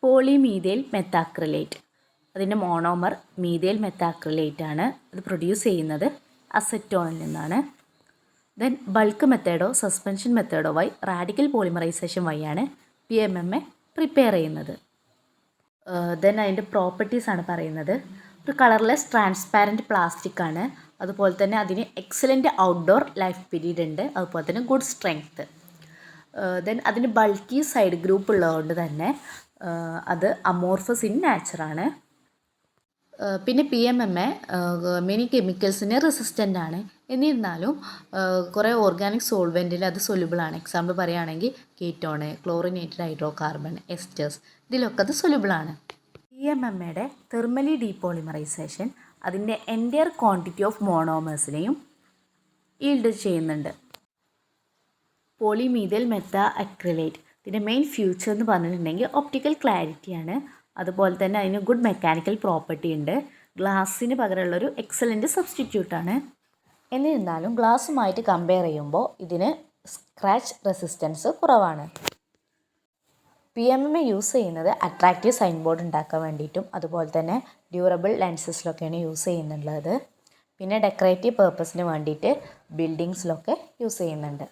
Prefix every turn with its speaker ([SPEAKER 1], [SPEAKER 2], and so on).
[SPEAKER 1] Polymethyl methacrylate. അതിൻ്റെ monomer methyl methacrylate ആണ്. അത് പ്രൊഡ്യൂസ് ചെയ്യുന്നത് അസറ്റോണിൽ നിന്നാണ്. ദെൻ ബൾക്ക് മെത്തേഡോ സസ്പെൻഷൻ മെത്തേഡോ വഴി റാഡിക്കൽ പോളിമറൈസേഷൻ വഴിയാണ് PMMA പ്രിപ്പയർ ചെയ്യുന്നത്. ദെൻ അതിൻ്റെ പ്രോപ്പർട്ടീസ് ആണ് പറയുന്നത്. ഒരു കളർലെസ് ട്രാൻസ്പാരൻറ്റ് പ്ലാസ്റ്റിക് ആണ്. അതുപോലെ തന്നെ അതിന് എക്സലൻറ്റ് ഔട്ട്ഡോർ ലൈഫ് പീരീഡ് ഉണ്ട്. അതുപോലെ തന്നെ ഗുഡ് സ്ട്രെങ്ത്ത്. ദെൻ അതിന് ബൾക്കി സൈഡ് ഗ്രൂപ്പ് ഉള്ളതുകൊണ്ട് തന്നെ അത് അമോർഫസ് ഇൻ നാച്ചറാണ്. പിന്നെ PMMA മെനി കെമിക്കൽസിന് റെസിസ്റ്റൻ്റ് ആണ്. എന്നിരുന്നാലും കുറേ ഓർഗാനിക് സോൾവെൻറ്റിൽ അത് സൊല്യൂബിളാണ്. എക്സാമ്പിൾ പറയുകയാണെങ്കിൽ കീറ്റോണ്, ക്ലോറിനേറ്റഡ് ഹൈഡ്രോ കാർബൺ, എസ്റ്റേഴ്സ്, ഇതിലൊക്കെ അത് സൊല്യൂബിളാണ്. PMMAയുടെ തെർമലി ഡീപോളിമറൈസേഷൻ അതിൻ്റെ എൻറ്റയർ ക്വാണ്ടിറ്റി ഓഫ് മോണോമേഴ്സിനെയും ഈൽഡ് ചെയ്യുന്നുണ്ട്. പോളിമീഥൈൽ മെത്താ അക്രിലേറ്റ് ഇതിൻ്റെ മെയിൻ ഫ്യൂച്ചർ എന്ന് പറഞ്ഞിട്ടുണ്ടെങ്കിൽ ഒപ്റ്റിക്കൽ ക്ലാരിറ്റിയാണ്. അതുപോലെ തന്നെ അതിന് ഗുഡ് മെക്കാനിക്കൽ പ്രോപ്പർട്ടി ഉണ്ട്. ഗ്ലാസ്സിന് പകരമുള്ളൊരു എക്സലൻറ്റ് സബ്സ്റ്റിറ്റ്യൂട്ടാണ്. എന്നിരുന്നാലും ഗ്ലാസ്സുമായിട്ട് കമ്പയർ ചെയ്യുമ്പോൾ ഇതിന് സ്ക്രാച്ച് റെസിസ്റ്റൻസ് കുറവാണ്. PMMA യൂസ് ചെയ്യുന്നത് അട്രാക്റ്റീവ് സൈൻ ബോർഡ് ഉണ്ടാക്കാൻ വേണ്ടിയിട്ടും അതുപോലെ തന്നെ ഡ്യൂറബിൾ ലെൻസസിലൊക്കെയാണ് യൂസ് ചെയ്യുന്നുള്ളത്. പിന്നെ ഡെക്കറേറ്റീവ് പേർപ്പസിന് വേണ്ടിയിട്ട് ബിൽഡിങ്സിലൊക്കെ യൂസ് ചെയ്യുന്നുണ്ട്.